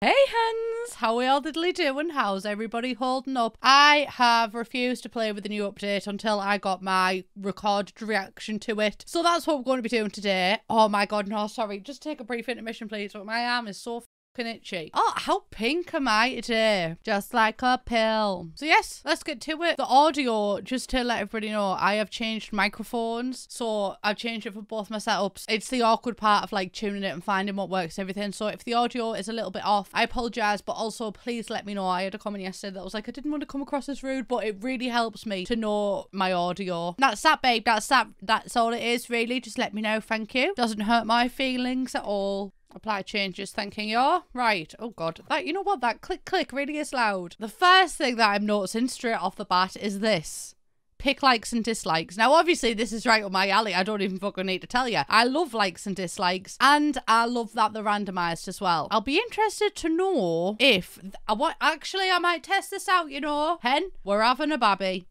Hey hens, how we all diddly doing? How's everybody holding up? I have refused to play with the new update until I got my recorded reaction to it. So that's what we're going to be doing today. Oh my god, no, sorry. Just take a brief intermission, please. But my arm is so itchy. Oh, how pink am I today? Just like a pill. So yes, let's get to it. The audio, just to let everybody know, I have changed microphones. So I've changed it for both my setups. It's the awkward part of like tuning it and finding what works and everything. So if the audio is a little bit off, I apologize, but also please let me know. I had a comment yesterday that was like, I didn't want to come across as rude, but it really helps me to know my audio. That's that, babe. That's that. That's all it is, really. Just let me know. Thank you. Doesn't hurt my feelings at all. Apply changes, thanking you. Right. Oh god. That, you know what? That click really is loud. The first thing that I'm noticing straight off the bat is this. Pick likes and dislikes. Now, obviously, this is right up my alley. I don't even fucking need to tell you. I love likes and dislikes, and I love that they're randomized as well. I'll be interested to know if actually, I might test this out, you know. Hen, we're having a babby.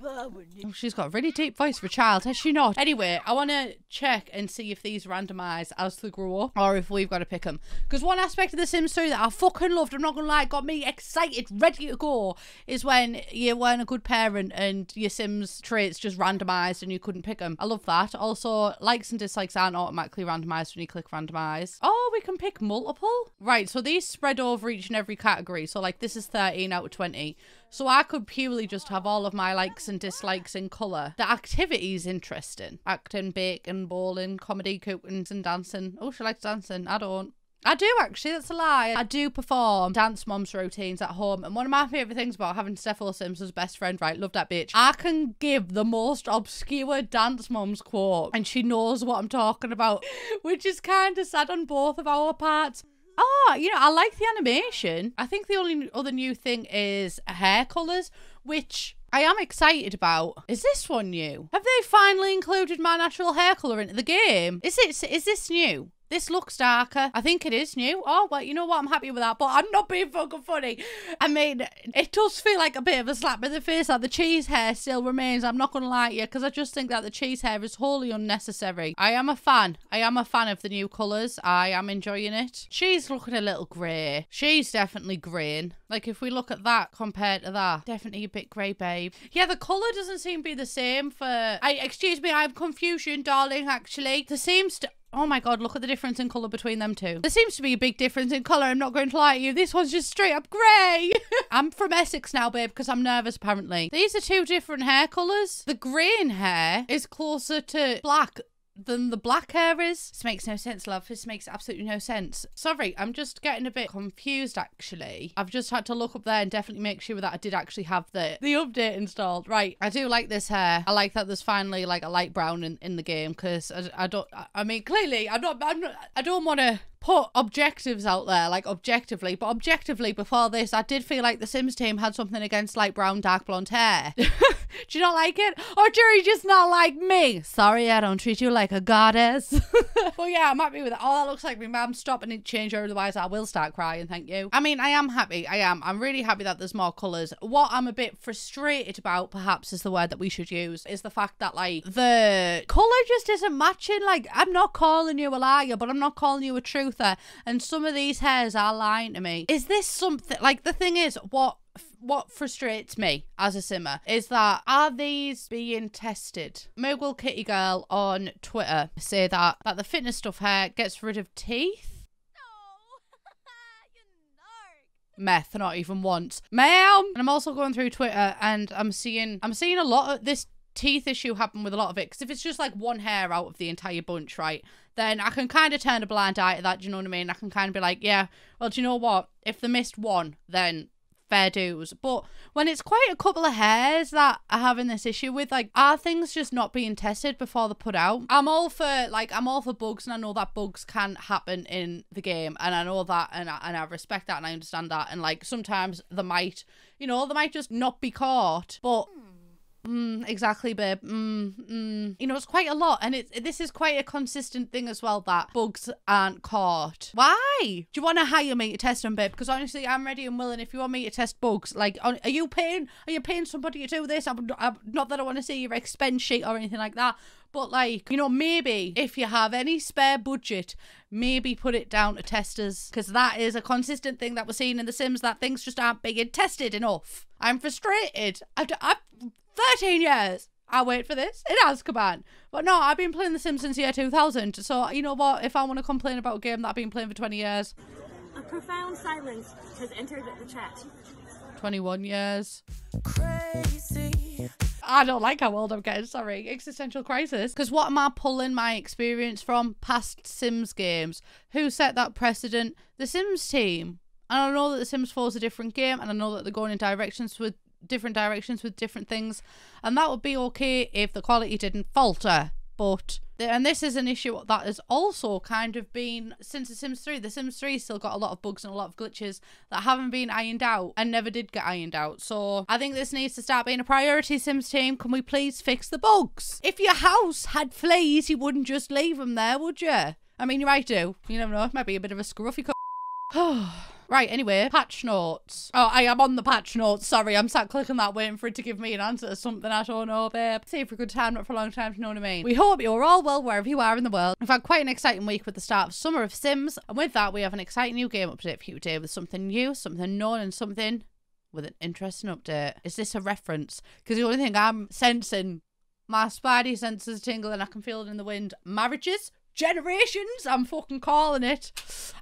Oh, she's got a really deep voice for a child, has she not? Anyway, I want to check and see if these randomize as they grow up, or if we've got to pick them. Because one aspect of The Sims 3 that I fucking loved, I'm not gonna lie, got me excited, ready to go, is when you weren't a good parent and your Sims traits just randomized and you couldn't pick them. I love that. Also, likes and dislikes aren't automatically randomized when you click randomize. Oh, we can pick multiple? Right, so these spread over each and every category. So like this is 13 out of 20. So I could purely just have all of my likes and dislikes in colour. The activity is interesting. Acting, baking, bowling, comedy, cooking and dancing. Oh, she likes dancing. I don't. I do actually, that's a lie. I do perform dance mom's routines at home, and one of my favourite things about having Steph Sims as best friend, right, love that bitch, I can give the most obscure dance mom's quote and she knows what I'm talking about, which is kind of sad on both of our parts. Oh, you know, I like the animation. I think the only other new thing is hair colours, which I am excited about. Is this one new? Have they finally included my natural hair colour into the game? Is this new? This looks darker. I think it is new. Oh, well, you know what? I'm happy with that, but I'm not being fucking funny. I mean, it does feel like a bit of a slap in the face that the cheese hair still remains. I'm not going to lie to you, because I just think that the cheese hair is wholly unnecessary. I am a fan. I am a fan of the new colours. I am enjoying it. She's looking a little grey. She's definitely greying. Like, if we look at that compared to that, definitely a bit grey, babe. Yeah, the colour doesn't seem to be the same for... excuse me, I have confusion, darling, actually. There seems to... Oh my god, look at the difference in colour between them two. There seems to be a big difference in colour, I'm not going to lie to you. This one's just straight up grey. I'm from Essex now, babe, because I'm nervous, apparently. These are two different hair colours. The green hair is closer to black than the black hair is. This makes no sense, love. This makes absolutely no sense. Sorry, I'm just getting a bit confused, actually. I've just had to look up there and definitely make sure that I did actually have the update installed. Right, I do like this hair. I like that there's finally like a light brown in the game, because I mean, clearly, I don't want to put objectives out there, like objectively, but objectively before this, I did feel like the Sims team had something against light brown, dark blonde hair. Do you not like it? Or do you just not like me? Sorry, I don't treat you like a goddess. But yeah, I'm happy with it. Oh, that looks like my mum. Stop and change her, otherwise I will start crying, thank you. I mean, I am happy. I am. I'm really happy that there's more colours. What I'm a bit frustrated about, perhaps is the word that we should use, is the fact that like the colour just isn't matching. Like, I'm not calling you a liar, but I'm not calling you a truther. And some of these hairs are lying to me. Is this something, like, the thing is, what frustrates me as a simmer is that, are these being tested? Mogul Kitty Girl on Twitter say that the fitness stuff hair gets rid of teeth. Meth, not even once. Ma'am! And I'm also going through Twitter and I'm seeing a lot of this teeth issue happen with a lot of it, because if it's just like one hair out of the entire bunch, right, then I can kind of turn a blind eye to that, do you know what I mean? I can kind of be like, yeah, well, do you know what, if they missed one, then fair dues. But when it's quite a couple of hairs that are having this issue with, like, are things just not being tested before they're put out? I'm all for bugs, and I know that bugs can happen in the game, and I know that, and I respect that, and I understand that, and like sometimes they might just not be caught, but exactly, babe. You know, it's quite a lot, and this is quite a consistent thing as well, that bugs aren't caught. Why? Do you want to hire me to test them, babe? Because honestly, I'm ready and willing. If you want me to test bugs, like, are you paying somebody to do this? I'm not that I want to see your expense sheet or anything like that, But like, you know, maybe if you have any spare budget, maybe put it down to testers, because that is a consistent thing that we're seeing in The Sims, that things just aren't being tested enough. I'm frustrated. I've 13 years. I wait for this in Azkaban. But no, I've been playing The Sims since year 2000. So, you know what? If I want to complain about a game that I've been playing for 20 years. A profound silence has entered the chat. 21 years. Crazy. I don't like how old I'm getting, sorry. Existential crisis. Because what am I pulling my experience from? Past Sims games. Who set that precedent? The Sims team. And I know that The Sims 4 is a different game, and I know that they're going in different directions with different things, and that would be okay if the quality didn't falter. But and this is an issue that has also kind of been since The Sims 3. The Sims 3 still got a lot of bugs and a lot of glitches that haven't been ironed out and never did get ironed out. So I think this needs to start being a priority, Sims team. Can we please fix the bugs? If your house had fleas, you wouldn't just leave them there, would you? I mean, you might do. You never know. It might be a bit of a scruffy Right, anyway, patch notes. Oh, I am on the patch notes. Sorry, I'm sat clicking that waiting for it to give me an answer to something I don't know, babe. See for a good time, not for a long time, you know what I mean? We hope you're all well wherever you are in the world. We've had quite an exciting week with the start of Summer of Sims, and with that, we have an exciting new game update for you today with something new, something known, and something with an interesting update. Is this a reference? Because the only thing I'm sensing, my spidey senses tingling, I can feel it in the wind. Marriages? Generations, I'm fucking calling it.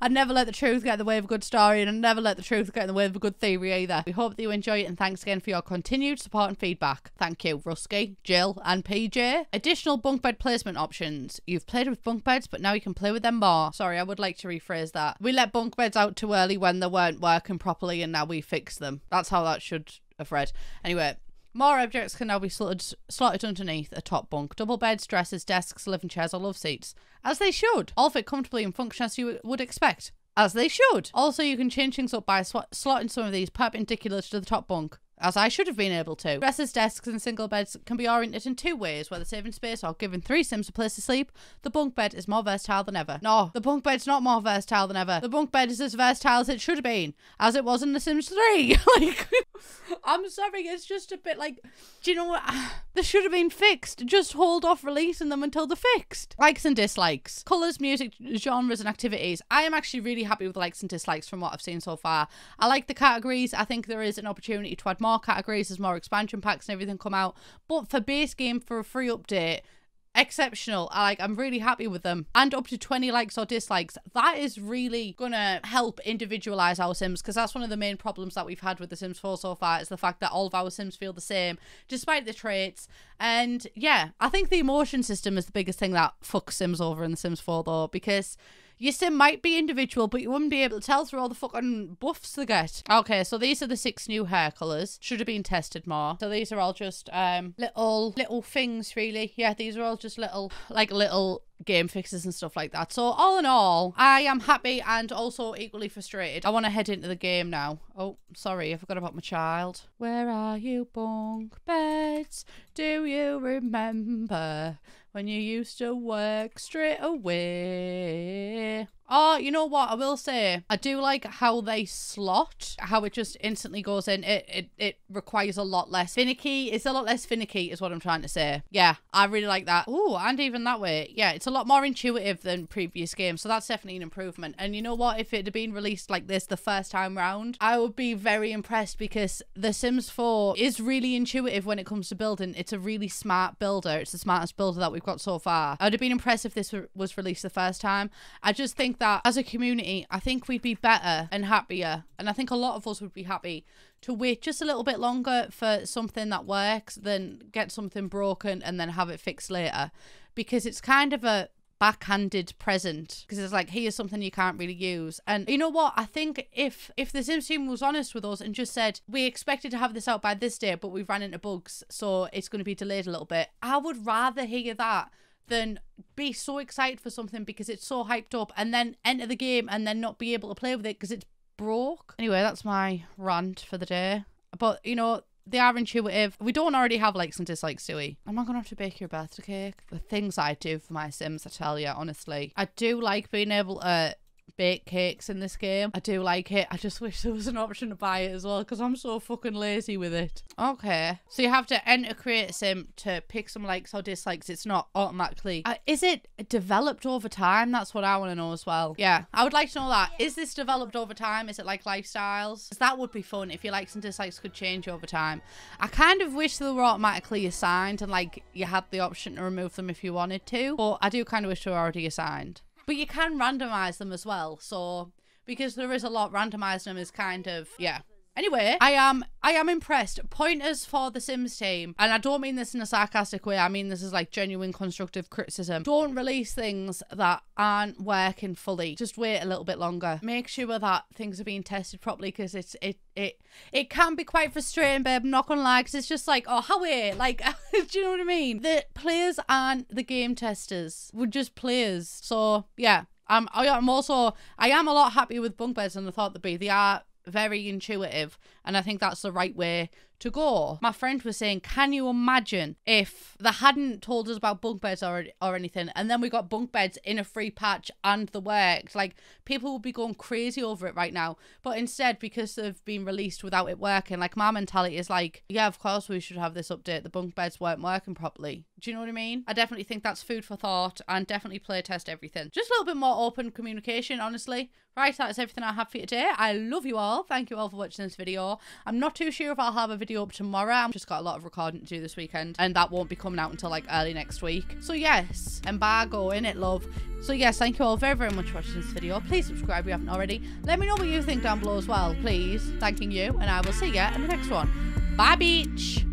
I'd never let the truth get in the way of a good story, and I'd never let the truth get in the way of a good theory either. We hope that you enjoy it, and thanks again for your continued support and feedback. Thank you, Rusky, Jill, and PJ. Additional bunk bed placement options. You've played with bunk beds, but now you can play with them more. Sorry, I would like to rephrase that. We let bunk beds out too early when they weren't working properly, and now we fix them. That's how that should have read. Anyway. More objects can now be slotted underneath a top bunk. Double beds, dressers, desks, living chairs, or love seats. As they should. All fit comfortably and function as you would expect. As they should. Also, you can change things up by slotting some of these perpendicular to the top bunk. As I should have been able to. Dressers, desks, and single beds can be oriented in two ways, whether saving space or giving 3 Sims a place to sleep. The bunk bed is more versatile than ever. No, the bunk bed's not more versatile than ever. The bunk bed is as versatile as it should have been, as it was in The Sims 3. Like, I'm sorry, it's just a bit like, do you know what? They should have been fixed. Just hold off releasing them until they're fixed. Likes and dislikes. Colours, music, genres, and activities. I am actually really happy with the likes and dislikes from what I've seen so far. I like the categories. I think there is an opportunity to add more categories as more expansion packs and everything come out, but for base game, for a free update, exceptional. I'm really happy with them. And up to 20 likes or dislikes, that is really gonna help individualize our Sims, because that's one of the main problems that we've had with The Sims 4 so far, is the fact that all of our Sims feel the same despite the traits. And yeah, I think the emotion system is the biggest thing that fucks Sims over in The Sims 4 though, because your Sim might be individual, but you wouldn't be able to tell through all the fucking buffs they get. Okay, so these are the 6 new hair colours. Should have been tested more. So these are all just little things, really. Yeah, these are all just little game fixes and stuff like that. So all in all, I am happy and also equally frustrated. I want to head into the game now. Oh, sorry, I forgot about my child. Where are you, bunk beds? Do you remember when you used to work straight away? Oh, you know what? I will say, I do like how they slot, how it just instantly goes in. It requires a lot less finicky. It's a lot less finicky is what I'm trying to say. Yeah, I really like that. Oh, and even that way. Yeah, it's a lot more intuitive than previous games. So that's definitely an improvement. And you know what? If it had been released like this the first time round, I would be very impressed, because The Sims 4 is really intuitive when it comes to building. It's a really smart builder. It's the smartest builder that we've got so far. I would have been impressed if this was released the first time. I just think that as a community, I think we'd be better and happier, and I think a lot of us would be happy to wait just a little bit longer for something that works than get something broken and then have it fixed later, because it's kind of a backhanded present, because it's like, here's something you can't really use. And you know what, I think if the Sims team was honest with us and just said, we expected to have this out by this day, but we ran into bugs, so it's going to be delayed a little bit, I would rather hear that than be so excited for something because it's so hyped up and then enter the game and then not be able to play with it because it's broke. Anyway, that's my rant for the day. But, you know, they are intuitive. We don't already have likes and dislikes, do we? Am I going to have to bake your birthday cake? The things I do for my Sims, I tell you, honestly. I do like being able to bake cakes in this game. I do like it. I just wish there was an option to buy it as well because I'm so fucking lazy with it. Okay. So you have to enter create sim to pick some likes or dislikes. It's not automatically. Is it developed over time? That's what I want to know as well. Yeah, I would like to know that. Is this developed over time? Is it like lifestyles? Because that would be fun if your likes and dislikes could change over time. I kind of wish they were automatically assigned and like you had the option to remove them if you wanted to, but I do kind of wish they were already assigned. But you can randomize them as well, so because there is a lot, randomizing them is kind of, yeah. Anyway, I am impressed. Pointers for the Sims team, and I don't mean this in a sarcastic way, I mean this is like genuine constructive criticism. Don't release things that aren't working fully. Just wait a little bit longer. Make sure that things are being tested properly, because it can be quite frustrating, babe, I'm not gonna lie, because it's just like, oh, howay, like, do you know what I mean? The players aren't the game testers, we're just players. So yeah, I am a lot happy with bunk beds than I thought they'd be. They are very intuitive, and I think that's the right way to go. My friend was saying, can you imagine if they hadn't told us about bunk beds or anything, and then we got bunk beds in a free patch and the works? Like, people would be going crazy over it right now, but instead, because they've been released without it working, like, my mentality is like, yeah, of course we should have this update, the bunk beds weren't working properly. Do you know what I mean? I definitely think that's food for thought, and definitely play test everything. Just a little bit more open communication, honestly. Right, that is everything I have for you today. I love you all. Thank you all for watching this video. I'm not too sure if I'll have a video up tomorrow. I've just got a lot of recording to do this weekend, and that won't be coming out until like early next week. So yes, embargo in it, love. So yes, thank you all very, very much for watching this video. Please subscribe if you haven't already. Let me know what you think down below as well, please. Thanking you, and I will see you in the next one. Bye, beach.